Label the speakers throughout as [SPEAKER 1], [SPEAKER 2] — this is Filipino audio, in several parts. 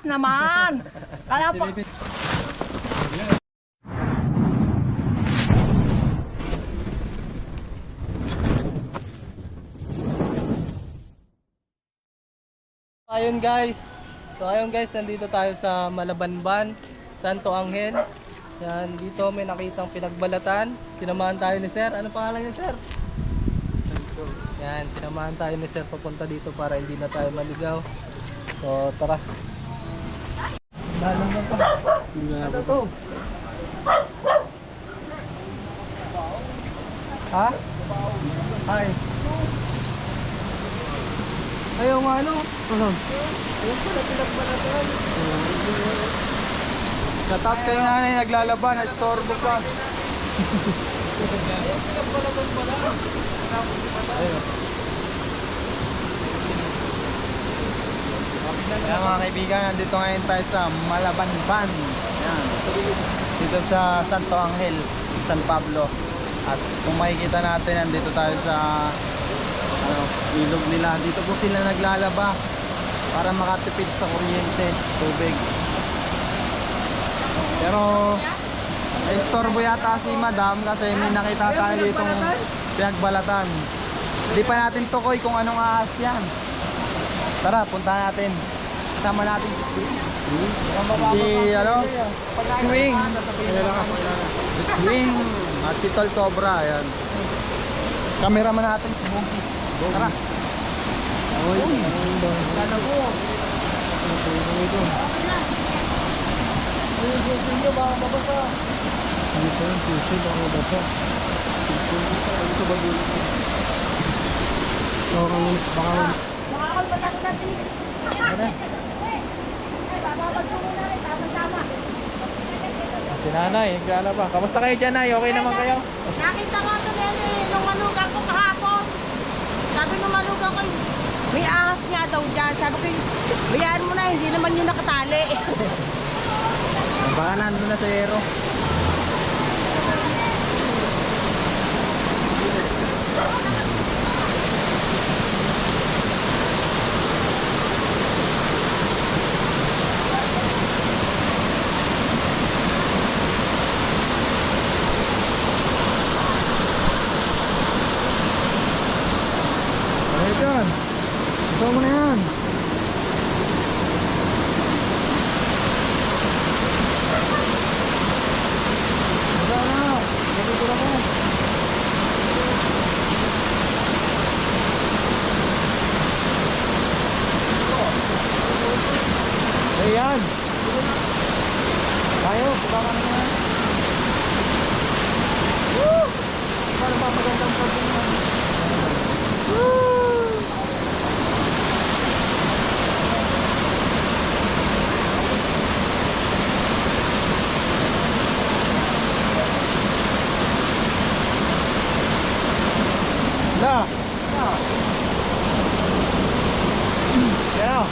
[SPEAKER 1] Lakas naman. Kaya po.
[SPEAKER 2] Ayun guys, nandito tayo sa Malabanban, Santo Angel. Yan, dito may nakitang pinagbalatan. Sinamahan tayo ni Sir. Ano pangalan niya, Sir? Santo. Yan, sinamahan tayo ni Sir papunta dito para hindi na tayo maligaw. So, tara. Dalang lang pa. Ano to? Ha? Ay. Ayaw nga ano? Ayaw pala pinagbalatan.
[SPEAKER 3] Natat kayo na naglalaban, na-storbo pa.
[SPEAKER 2] Ayaw pinagbalatan pala. Ayaw.
[SPEAKER 3] Kaya mga kaibigan, nandito ngayon tayo sa Malabanban. Yan. Dito sa Santo Angel, San Pablo. At kung makikita natin, nandito tayo sa ilog nila. Dito po sila naglalaba para makatipid sa kuryente, tubig. Pero istorbo yata si Madam kasi may nakita tayo ditong pinagbalatan. Hindi pa natin tukoy kung anong ahas yan. Tara, punta natin. Kasama natin si Swing. Swing at si Tol Cobra. Ayan. Cameraman natin si Bogey. Tara. Lalo ko.
[SPEAKER 2] Yung susin nyo, baka mabasa.
[SPEAKER 3] Dito yung susi, baka mabasa. Ito ba dito? Baka
[SPEAKER 1] Makakapagpatang natin. Bababag ko muna rin. Tama-tama.
[SPEAKER 3] si Nanay, naglalaba. Kamusta kayo dyan, Nay? Okay naman kayo?
[SPEAKER 1] Nakita ko ito nene, nung malugang ko kahapon. Sabi nung malugang ko, may ahas nga daw dyan. Sabi ko, bayaan mo na, hindi naman yun nakatali.
[SPEAKER 3] Baka nandun na sa Ero. Ayo dyan. Ito mo na yan. Ayan. Tayo, baka na yan. Woo! Para mapagandang pagkakas. Woo! Na! Kaya!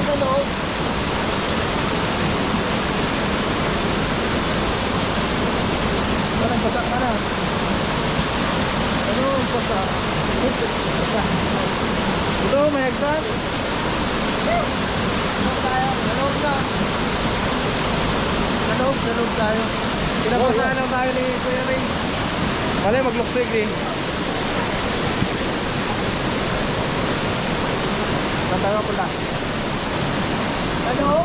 [SPEAKER 2] Sa loob.
[SPEAKER 3] Parang basa ka na.
[SPEAKER 2] Ano ang basa?
[SPEAKER 3] Ito, may hagdan.
[SPEAKER 2] Naloob na. Naloob tayo. Pinapasahan lang tayo ni Kuya Ray.
[SPEAKER 3] Malay, magluksig din. Saan tayo punta?
[SPEAKER 2] Ano?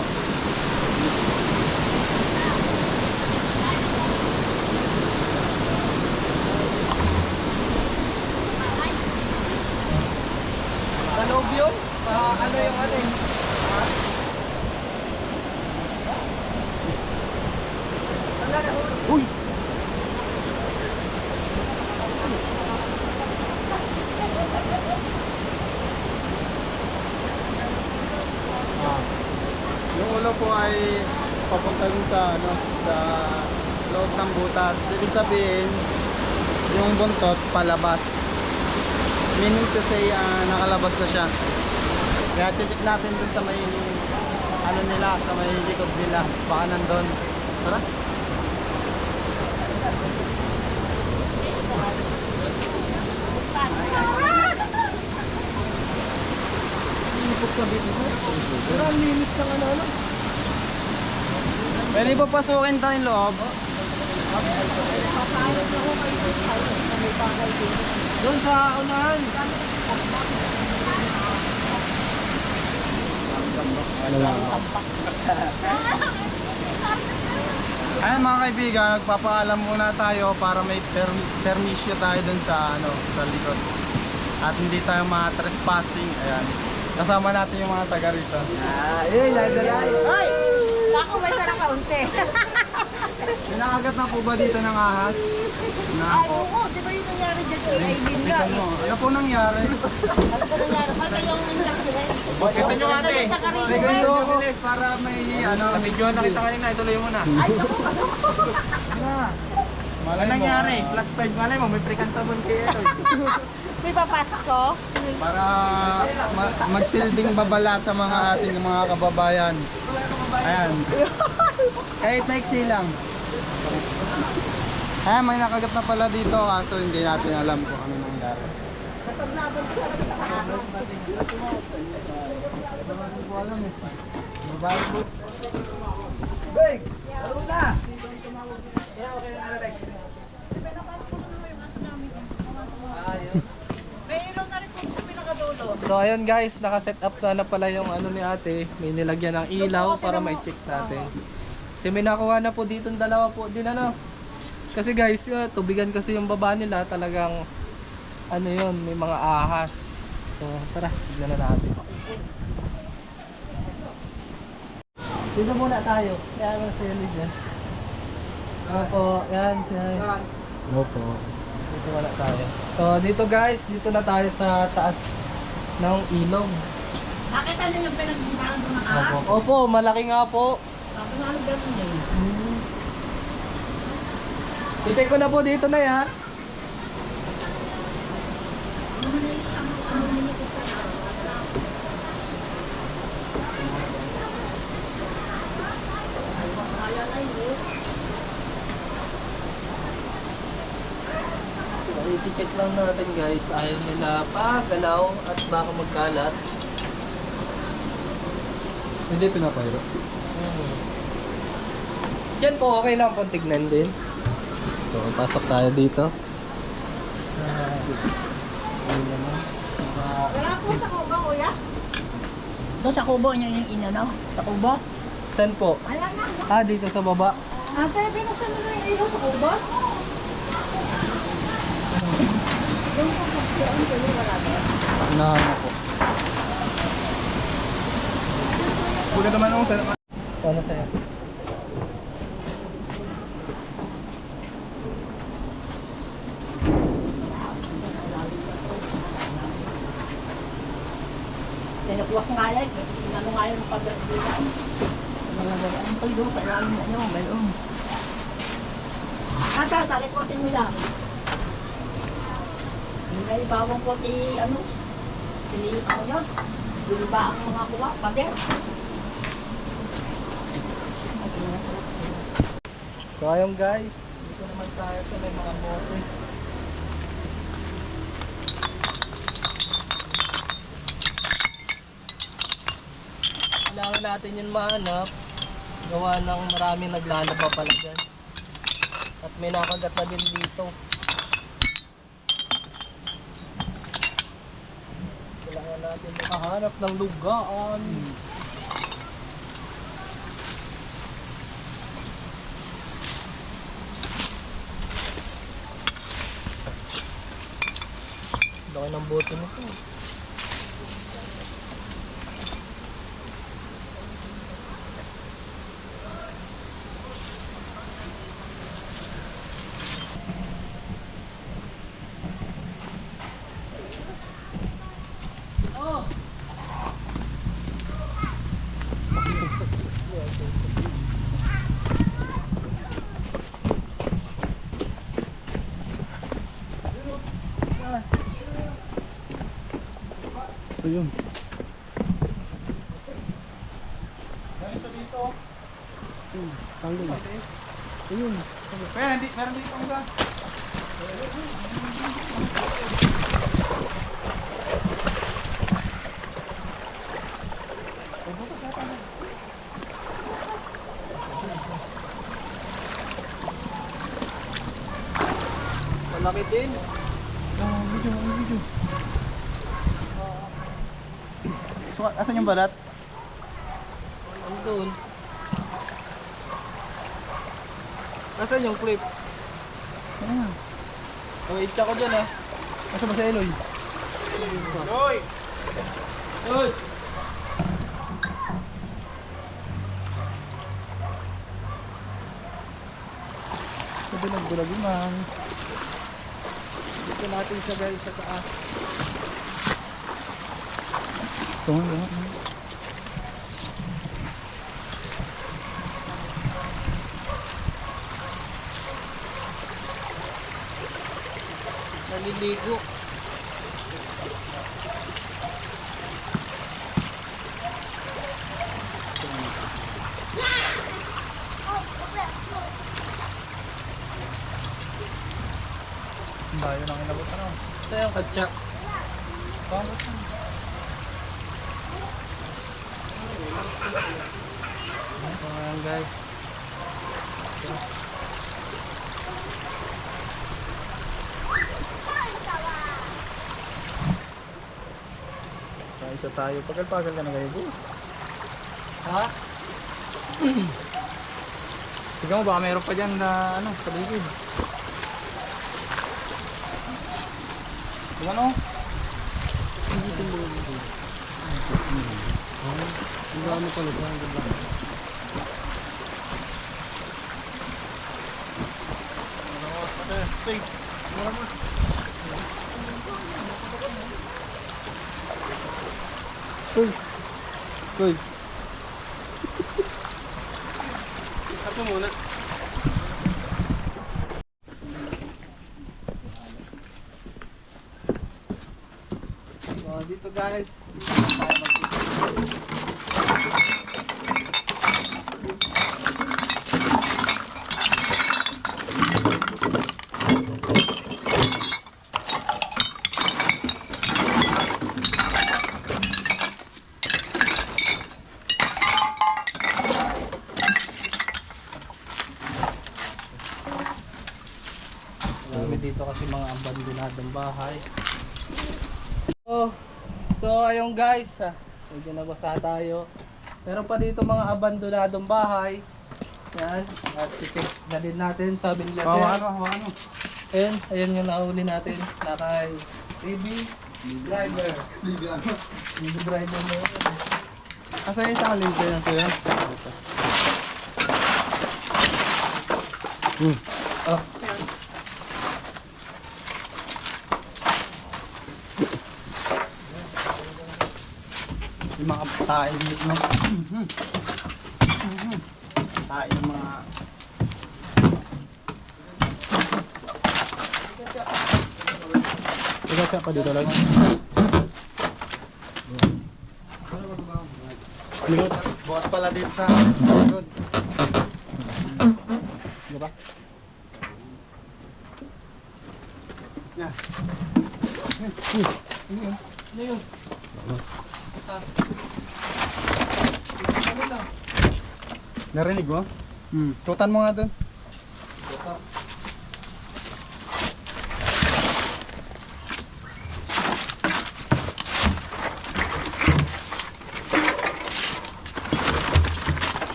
[SPEAKER 2] Sa loob yun? Ano yung ano eh?
[SPEAKER 3] Uy! ulo po ay papunta dun sa ano, sa loob ng butas. Ibig sabihin, yung buntot palabas. Meaning to say, nakalabas na siya. Kaya titik natin dun sa may ano nila, sa may likod nila. Baka nandun. Tara.
[SPEAKER 2] Ipok sa bit mo. Pero ang limit ng ano.
[SPEAKER 3] Pwede pa pasukin tayo yung loob.
[SPEAKER 2] Doon sa unahan.
[SPEAKER 3] Ayan mga kaibigan, nagpapaalam muna tayo para may permisyo tayo dun sa ano, sa likod. At hindi tayo ma-trespassing. Ayan. Kasama natin yung mga taga rito.
[SPEAKER 2] Eh, live na live.
[SPEAKER 1] Hoy! Naku, may tara kaunti.
[SPEAKER 3] Sinakagat na po ba dito ng ahas? Na
[SPEAKER 1] Ay,
[SPEAKER 3] po.
[SPEAKER 1] oo. Di ba yung nangyari dyan kay Aileen nga?
[SPEAKER 3] Ano? Ano po nangyari?
[SPEAKER 1] Ano ba nangyari? Ba't kayong nangyari?
[SPEAKER 3] Kita nyo ate. May ganito ako. Para may ano.
[SPEAKER 2] Video nakita kanina, ituloy mo na.
[SPEAKER 1] Ay, naku, ano?
[SPEAKER 3] Malay mo.
[SPEAKER 2] nangyari? Plus 5 malay mo, may pre-can sabon kayo.
[SPEAKER 1] May papasko?
[SPEAKER 3] Para magsilbing babala sa mga ating mga kababayan. Ayan. Kahit naiksi lang. Ayan, may nakagat na pala dito kaso hindi natin alam kung ano nangyari.
[SPEAKER 2] Big! Laro na!
[SPEAKER 1] May ilaw na rin po sa pinakadulo.
[SPEAKER 2] So ayun guys, naka-set up na pala yung ano ni ate. May nilagyan ng ilaw para ma-check natin. Kasi may nakuha na po dito dalawa po din ano. Kasi guys, tubigan kasi yung baba nila talagang ano yun, may mga ahas. So tara, tignan na natin. Dito muna tayo. Kaya mo sa yun dyan. Opo, yan, yan.
[SPEAKER 3] Opo.
[SPEAKER 2] Dito muna tayo. So dito guys, dito na tayo sa taas ng ilog.
[SPEAKER 1] Nakita niyo yung pinagbukaan doon ng ahas?
[SPEAKER 2] Opo, opo, malaki nga po.
[SPEAKER 1] Sabi nga ano ganun eh.
[SPEAKER 2] Titik ko na po dito na ya. So, i-check lang natin guys. Ayaw nila pagalaw at baka magkalat.
[SPEAKER 3] Hindi pinapahiro.
[SPEAKER 2] Yan po, okay lang po tignan din. So, pasok tayo dito.
[SPEAKER 1] Wala po sa kubo, kuya? Doon sa kubo niyo yung inano? Sa kubo?
[SPEAKER 2] Saan po?
[SPEAKER 1] Wala na.
[SPEAKER 2] Ah, dito sa baba.
[SPEAKER 1] Ate, binuksan mo na yung ilaw sa kubo? Yung sasakyan, tuloy wala na.
[SPEAKER 2] Ano po?
[SPEAKER 3] Kuya naman ako sa...
[SPEAKER 2] Ano sa'yo?
[SPEAKER 1] Tinukuha ko nga yan. Inano nga yung pagkakilan. Mga galaan ko yun. Kailangan mo ano, mayroon. Ata, tarik ko sinila. Hindi ibawang ko ano, sinilipaw yun. Hindi ba ang mga kuha? Pader.
[SPEAKER 2] So ayun guys, dito naman tayo sa may mga bote. Kailangan natin yun mahanap. Gawa ng maraming naglalaba pala dyan. At may nakagat na din dito. Kailangan natin makahanap ng lugaan. Laki ng bote nito.
[SPEAKER 3] Ayun.
[SPEAKER 2] Ganito dito.
[SPEAKER 3] Tanggal. Ayun. Kaya hindi, meron dito ang isa.
[SPEAKER 2] Malaki din.
[SPEAKER 3] Video. So, asan yung balat?
[SPEAKER 2] Andun. Nasaan yung clip?
[SPEAKER 3] Ayan.
[SPEAKER 2] Oh, itcha ko dyan ah.
[SPEAKER 3] Asa ba si Eloy?
[SPEAKER 2] Hoy! Hoy!
[SPEAKER 3] Sabi nagbulag yun, man.
[SPEAKER 2] Dito natin siya guys sa taas.
[SPEAKER 3] Tungan.
[SPEAKER 2] Naliligo.
[SPEAKER 3] Ang bayo ng inabot ano.
[SPEAKER 2] Ito yung katsak.
[SPEAKER 3] Bakit?
[SPEAKER 2] Ayan guys.
[SPEAKER 3] Isa tayo. Pagal-pagal ka na kayo, boss.
[SPEAKER 2] Ha?
[SPEAKER 3] Tignan mo, baka meron pa dyan na ano, sa ligid. Tignan mo.
[SPEAKER 2] Ang dami pala dyan.
[SPEAKER 3] Uy. Uy.
[SPEAKER 2] Ako muna. So, dito guys. Dito na tayo magtitigil. Marami dito kasi mga abandonadong bahay. So ayun guys, medyo nabasa tayo. Meron pa dito mga abandonadong bahay. Yan, at check na din natin, sabi nila sir.
[SPEAKER 3] Hawakan mo.
[SPEAKER 2] Ayan yung nauli natin, na kay baby driver. Baby driver mo yun.
[SPEAKER 3] Asa yung isang link yan sa'yo?
[SPEAKER 2] Oh,
[SPEAKER 3] Yung mga tayo dito, no? Tayo yung mga... Ikaw pa dito lang. Buhat pala dito sa likod. Diba? Yan.
[SPEAKER 2] ano yun? Ah. Ano lang?
[SPEAKER 3] Narinig mo? Tutan mo nga dun.
[SPEAKER 2] Ito.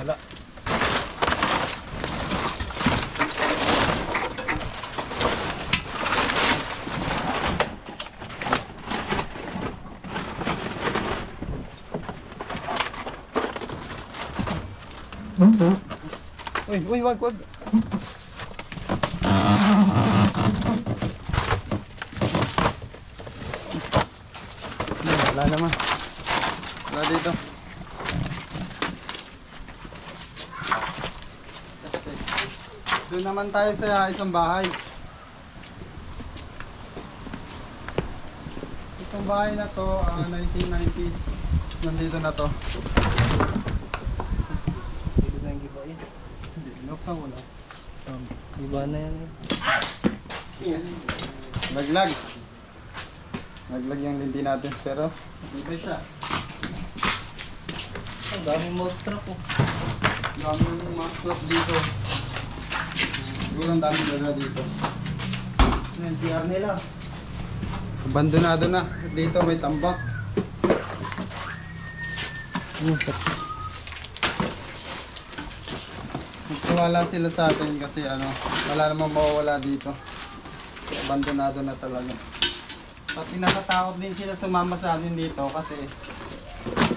[SPEAKER 3] Wala. Uy, wag. Wala naman. Wala dito. Doon naman tayo sa isang bahay. Itong bahay na to, 1990s, nandito na to.
[SPEAKER 2] Pwede na yung giba eh.
[SPEAKER 3] Hindi, binuksan ko na.
[SPEAKER 2] Giba na yan eh.
[SPEAKER 3] Laglag. Laglag yung linti natin, pero hindi siya.
[SPEAKER 2] Ang daming monster po.
[SPEAKER 3] Dami yung mga slot dito. Siguro ang dami dala dito. Yan, CR nila. Abandonado na. Dito may tambak. Nagtiwala sila sa atin kasi ano, wala namang mawawala dito. Abandonado na talaga. At pinakatakot din sila sumama sa atin dito kasi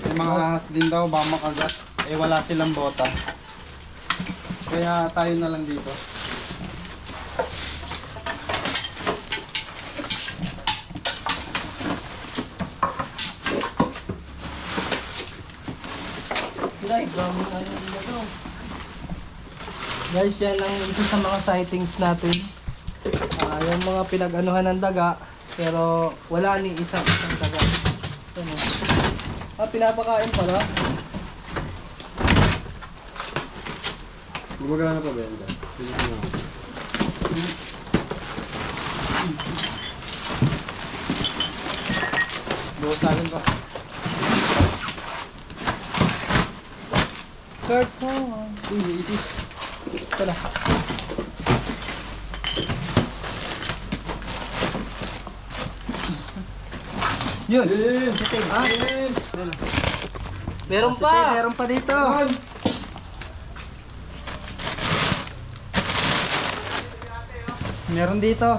[SPEAKER 3] may mga ahas din daw baka makagat. Eh wala silang bota. Kaya tayo na lang dito.
[SPEAKER 2] Guys, daming ano dito to. Guys, yan ang isa sa mga sightings natin. Yung mga pinag-anuhan ng daga, pero wala ni isang daga. Ano? Pinapakain pala.
[SPEAKER 3] Gumagana pa ba yan? Bukas natin pa.
[SPEAKER 2] Kurt po. Itis. Tala.
[SPEAKER 3] Yun!
[SPEAKER 2] Meron
[SPEAKER 3] Kasi
[SPEAKER 2] pa.
[SPEAKER 3] meron pa dito. Meron dito.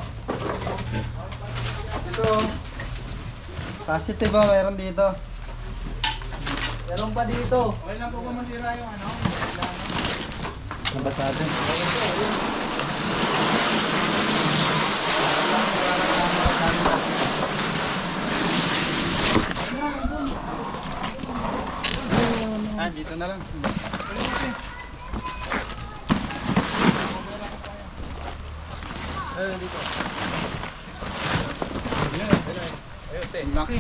[SPEAKER 3] Ito. Positive ba meron dito?
[SPEAKER 2] Meron pa dito.
[SPEAKER 3] Okay lang po kung masira yung ano. Nabasa natin. Dito na lang.
[SPEAKER 2] Dito.
[SPEAKER 3] Ang laki.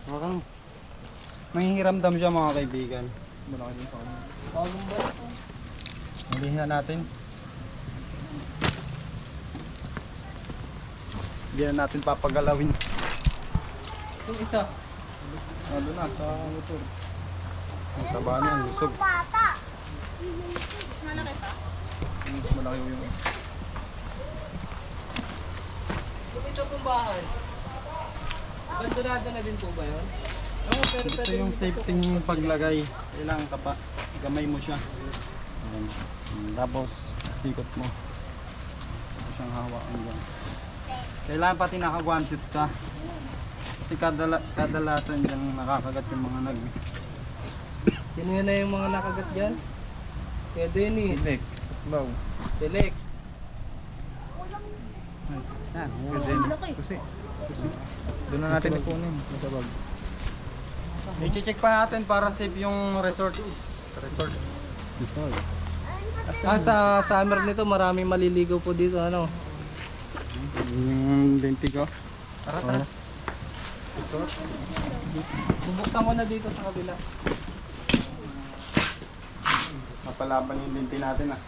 [SPEAKER 3] Hawakan mo. Nangihiramdam siya mga kaibigan. Malaki din pa.
[SPEAKER 2] Bagong balik po.
[SPEAKER 3] Hulihan natin. Hindi na natin papagalawin.
[SPEAKER 2] Yung isa.
[SPEAKER 3] Ano na sa motor. Ang taba niya, ang lusog.
[SPEAKER 1] Bata! Malaki pa?
[SPEAKER 3] Mas malaki yung
[SPEAKER 2] Yung isa pong bahay. Abandonado na din po ba yun? Oo, pero
[SPEAKER 3] Ito yung safety ng paglagay. Kailangan ka pa. Gamay mo siya. Ayan. Tapos, ikot mo. Ito siyang hawakan dyan. Kailangan pati nakagwantes ka. Kasi kadalasan dyan nakakagat yung mga nag...
[SPEAKER 2] Sino yun na yung mga nakagat dyan? Kaya Dennis.
[SPEAKER 3] Lex. Wow.
[SPEAKER 2] Felix.
[SPEAKER 3] Yan. Susi. Doon na natin ipunin. Matabag. I-check pa natin para safe yung resorts.
[SPEAKER 2] Sa summer nito maraming maliligaw po dito. Ano?
[SPEAKER 3] Yung lenti ko. Tara.
[SPEAKER 2] Bubuksan ko na dito sa kabila.
[SPEAKER 3] Mapalaban yung lenti natin ah.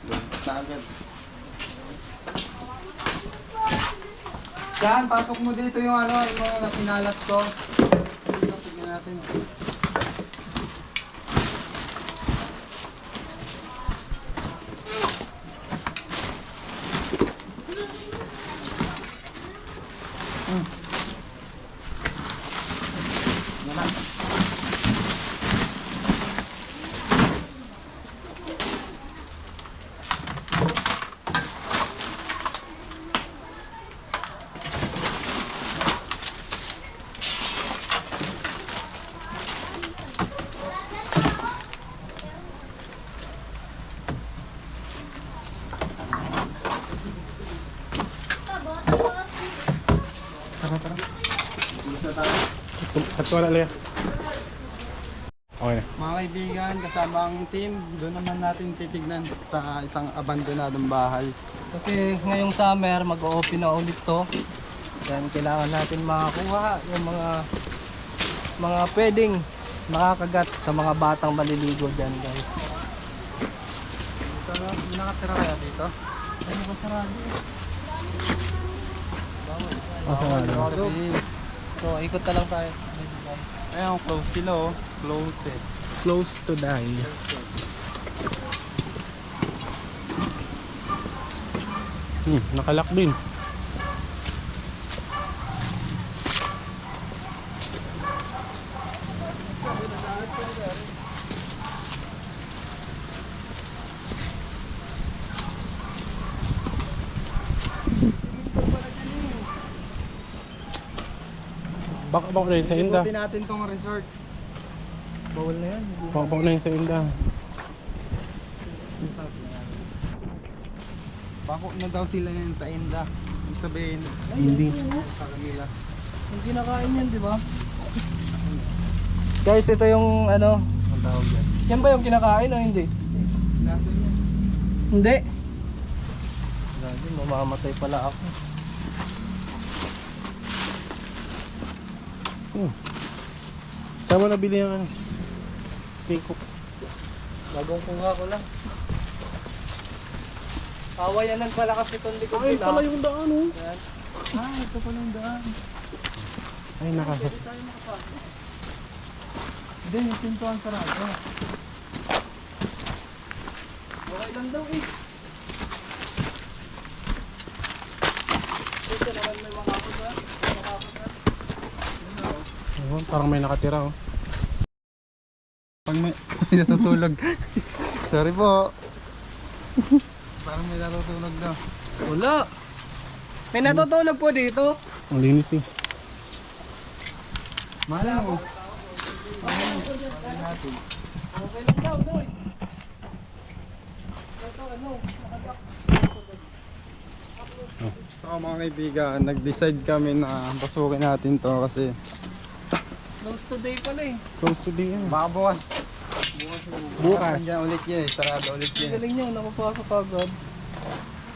[SPEAKER 3] Doon na agad. Yan, pasok mo dito yung ano, yung mga napinalat ko. Dito, tignan natin.
[SPEAKER 4] Okay.
[SPEAKER 3] Mga kaibigan, kasama ang team, doon naman natin titignan sa isang abandonadong bahay.
[SPEAKER 2] Kasi ngayong summer, mag-o-open na ulit to. Yan, kailangan natin makakuha yung mga pwedeng makakagat sa mga batang maliligo dyan, guys.
[SPEAKER 3] Dito, may nakatira kaya dito?
[SPEAKER 2] Ano ba sarado?
[SPEAKER 3] Okay.
[SPEAKER 2] So, ikot na lang tayo.
[SPEAKER 3] Ayun, close sila oh. Close eh.
[SPEAKER 4] Close to die. Nakalak din. Baka na yun sa inda.
[SPEAKER 3] Ikutin natin tong resort.
[SPEAKER 2] Bawal na yan.
[SPEAKER 4] Baka na yun sa inda.
[SPEAKER 3] Bako na daw sila yan sa Inda. Ibig sabihin,
[SPEAKER 4] Hindi.
[SPEAKER 3] sa kanila.
[SPEAKER 2] Yung kinakain yan, di ba? Guys, ito yung ano.
[SPEAKER 3] Ang tawag yan.
[SPEAKER 2] Yan ba yung kinakain o hindi?
[SPEAKER 3] Nasa niya.
[SPEAKER 2] Hindi. Grabe, mamamatay pala ako.
[SPEAKER 4] Saan mo nabili yung ano? Pico.
[SPEAKER 2] Bagong kuha ko lang. Kawayanan pala kasi itong likod
[SPEAKER 4] Ay,
[SPEAKER 2] nila.
[SPEAKER 4] pala yung daan oh.
[SPEAKER 2] Yan.
[SPEAKER 3] Ito pala yung daan.
[SPEAKER 4] Ay, nakasa.
[SPEAKER 3] Hindi, yung pintuan sarado.
[SPEAKER 2] Okay lang daw eh. Ito naman may mga ako na.
[SPEAKER 4] Oh, parang may nakatira oh.
[SPEAKER 3] Pag may natutulog. Sorry po. Parang may natutulog na.
[SPEAKER 2] Wala. May natutulog po dito.
[SPEAKER 4] Ang linis eh.
[SPEAKER 3] Mahal mo.
[SPEAKER 2] Okay lang daw, boy. Ito ano, nakadak.
[SPEAKER 3] So mga kaibigan, nag-decide kami na pasukin natin to kasi
[SPEAKER 2] Close today pala eh.
[SPEAKER 4] Close to the end.
[SPEAKER 3] baka bukas.
[SPEAKER 4] Bukas.
[SPEAKER 3] Nandiyan ulit yan eh. Sarado ulit yan.
[SPEAKER 2] Galing niyo, nakapasok agad.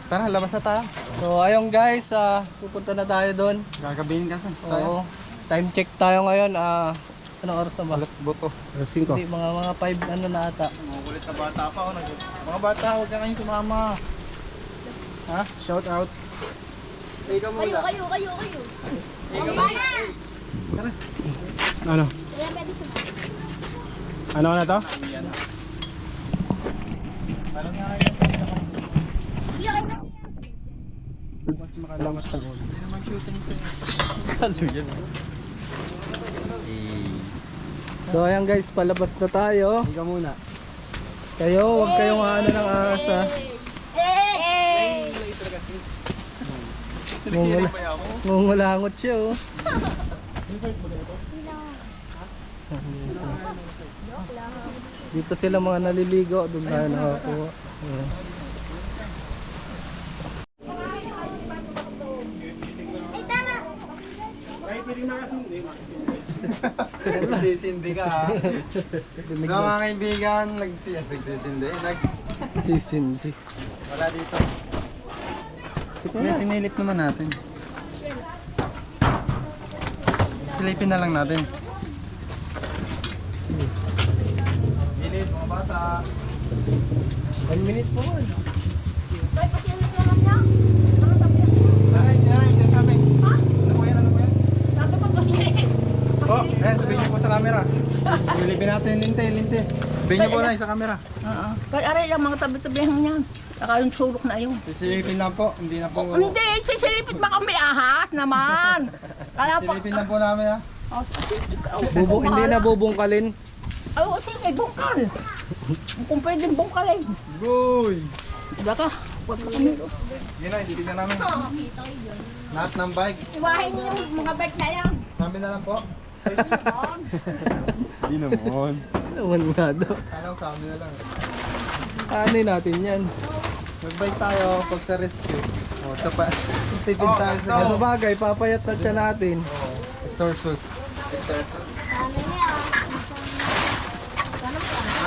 [SPEAKER 3] Tara, labas na tayo.
[SPEAKER 2] So ayun guys, pupunta na tayo doon.
[SPEAKER 3] Gagabihin kasi
[SPEAKER 2] Oo.
[SPEAKER 3] tayo.
[SPEAKER 2] Time check tayo ngayon. Anong oras na ba?
[SPEAKER 3] Alas boto.
[SPEAKER 4] Alas 5.
[SPEAKER 2] Hindi, mga 5 ano na ata.
[SPEAKER 3] Mga kulit na bata pa ako. Mga bata, huwag ka kayong sumama. Ha? Shout out.
[SPEAKER 2] Ikaw muna.
[SPEAKER 5] Kayo.
[SPEAKER 4] Ano?
[SPEAKER 5] Kaya pwede sa...
[SPEAKER 4] Ano na to? Mas makalamas ng ulo.
[SPEAKER 3] Hindi naman shooting to eh.
[SPEAKER 2] So ayan guys, palabas na tayo.
[SPEAKER 4] Ikaw muna.
[SPEAKER 2] Kayo, huwag kayong ano ng ahas ha.
[SPEAKER 5] Hey!
[SPEAKER 2] Ngungulangot siya oh. Dito sila mga naliligo, doon tayo nakakuha. Ayan.
[SPEAKER 3] Nagsisindi ka ha. So mga kaibigan, nagsisindi.
[SPEAKER 2] Sisindi.
[SPEAKER 3] Wala dito. May sinilip naman natin. Silipin na lang natin. Bilis mga bata.
[SPEAKER 2] 1 minute po man.
[SPEAKER 5] Ay, pasiulit naman niya. Ano sabi niya?
[SPEAKER 3] Sinasabi.
[SPEAKER 5] Ha?
[SPEAKER 3] Ano po yan? Ano po yan?
[SPEAKER 5] Sabi ko pasiulit.
[SPEAKER 3] Oh, sabihin niyo po sa camera. Silipin natin yung linte. Sabihin niyo po na sa camera.
[SPEAKER 5] Kaya aray lang mga tabi-tabihan niya. Saka yung sulok na yun.
[SPEAKER 3] Sisilipin lang po, hindi na po.
[SPEAKER 5] Hindi, sisilipit baka may ahas naman. Kaya po.
[SPEAKER 3] Silipin lang po namin ha.
[SPEAKER 2] Hindi na bubungkalin.
[SPEAKER 5] Ay, sige, bungkal. Kung pwedeng bungkalin.
[SPEAKER 3] Goy!
[SPEAKER 5] Baka, huwag ka kumilo.
[SPEAKER 3] Yun na, titignan namin. Lahat ng bike.
[SPEAKER 5] Iwahin niyo yung mga bike na yan.
[SPEAKER 3] Kami na lang po. Hindi naman.
[SPEAKER 2] Naman nga daw.
[SPEAKER 3] Kala ko sa amin na lang.
[SPEAKER 2] Ano natin yan?
[SPEAKER 3] Mag-bike tayo pag sa rescue. O, tapa. Tipid tayo sa
[SPEAKER 2] Sa bagay, papayat na siya natin.
[SPEAKER 3] Exorsus.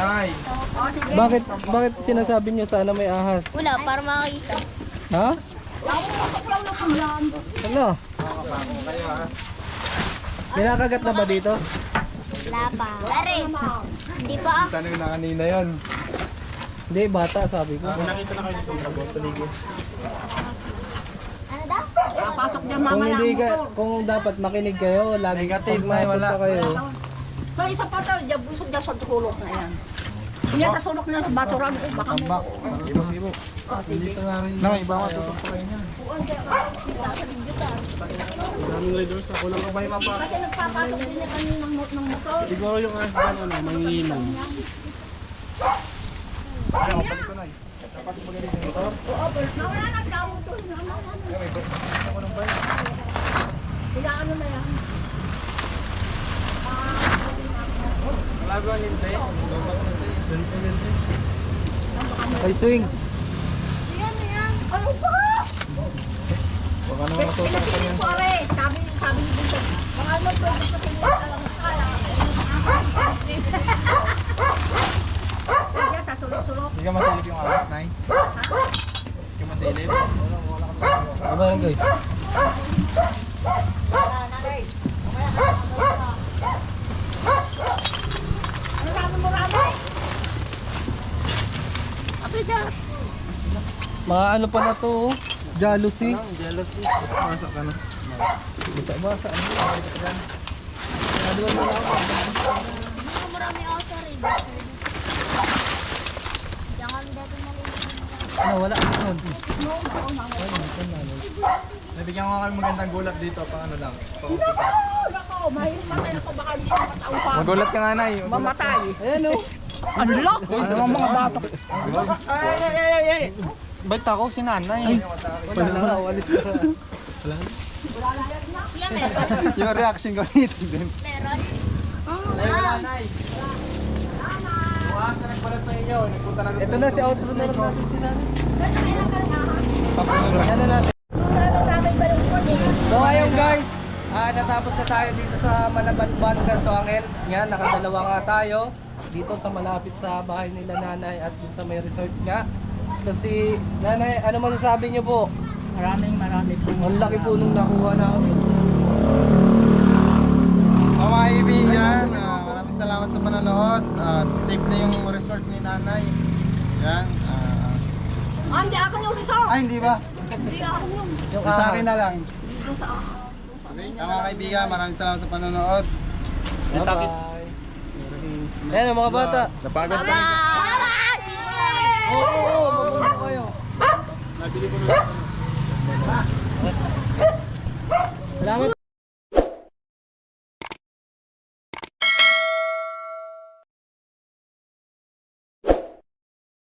[SPEAKER 3] Nay.
[SPEAKER 2] Bakit sinasabi nyo sana may ahas?
[SPEAKER 6] Wala, para makakita.
[SPEAKER 2] Ha? Ano? May nakagat na ba dito?
[SPEAKER 6] Wala pa. Pare, hindi pa ah.
[SPEAKER 3] Tanong na kanina yun.
[SPEAKER 2] Hindi, bata sabi ko.
[SPEAKER 6] Ano daw?
[SPEAKER 5] Papasok dyan
[SPEAKER 2] Kung
[SPEAKER 5] mamaya.
[SPEAKER 2] hindi ka, kung dapat makinig kayo, lagi
[SPEAKER 3] Negative,
[SPEAKER 2] pag
[SPEAKER 3] may wala.
[SPEAKER 2] napunta kayo.
[SPEAKER 5] So, isa pa tayo, dyan busog dyan sa sulok na yan. Hindi sa sulok na sa basuran, baka may...
[SPEAKER 3] Tambak. Ibo. Dito na rin. No, iba nga tutok pa rin yan.
[SPEAKER 4] Maraming riders na kulang kabay pa pa.
[SPEAKER 5] Kasi nagpapasok din na kami ng motor.
[SPEAKER 4] Siguro yung ahas dyan, ano, manginginom.
[SPEAKER 5] Nawala na tao to. Sila ano na yan?
[SPEAKER 3] Wala ba ang hintay?
[SPEAKER 2] Ay, swing.
[SPEAKER 5] Ano ba?
[SPEAKER 3] Baka naman matutok pa
[SPEAKER 5] Pinatigil
[SPEAKER 3] yan.
[SPEAKER 5] ko are. Sabi ni Bunso. Mga ano to, gusto ko nila alam kaya. Kaya sa sulok-sulok.
[SPEAKER 3] Hindi ka masilip yung alas, Nay? Hindi ka masilip?
[SPEAKER 2] Ano yan guys?
[SPEAKER 5] Ano sabi mo rami?
[SPEAKER 2] Mga ano pa na to, oh. Jealousy.
[SPEAKER 3] Jealousy. Pasok ka na.
[SPEAKER 2] Basa-basa.
[SPEAKER 6] Marami ako sa rin. Diyan kami dati malinis.
[SPEAKER 2] Ano, wala. Ano?
[SPEAKER 3] Nabigyan ko kayo magandang gulat dito. Pang ano lang.
[SPEAKER 5] Nako, mahirap matay ako. Baka hindi ko mataupan.
[SPEAKER 3] Magulat ka nga, Nay.
[SPEAKER 5] Mamatay.
[SPEAKER 2] Ayan oh.
[SPEAKER 5] Ano lang? Ano mga bata?
[SPEAKER 3] Ay! Ba't ako si Nanay?
[SPEAKER 2] Wala na, walis na.
[SPEAKER 6] Yan, meron.
[SPEAKER 3] Yung reaction ko dito din.
[SPEAKER 6] Meron.
[SPEAKER 2] Ito na si outro na lang natin si Nanay. Yan na natin. So ngayon guys, natapos na tayo dito sa Malabanban, Santo Angel. Yan, nakadalawa nga tayo dito sa malapit sa bahay nila Nanay at dun sa may resort nga. So si Nanay, ano masasabi niyo po?
[SPEAKER 5] Marami po.
[SPEAKER 2] Ang laki po nung nakuha namin.
[SPEAKER 3] So mga kaibigan, maraming salamat sa panonood. Safe na yung resort ni Nanay. Yan.
[SPEAKER 5] Hindi ako yung resort.
[SPEAKER 3] Ay, hindi ba?
[SPEAKER 5] Hindi ako yung.
[SPEAKER 2] Yung
[SPEAKER 3] Sa akin na lang.
[SPEAKER 5] Dito sa...
[SPEAKER 3] Mga kaibigan, maraming salamat sa panonood.
[SPEAKER 2] Bye. Ayan ang mga bata.
[SPEAKER 3] Napagod kami.
[SPEAKER 2] Oo, mabuhay kayo.
[SPEAKER 4] Nabili ko na.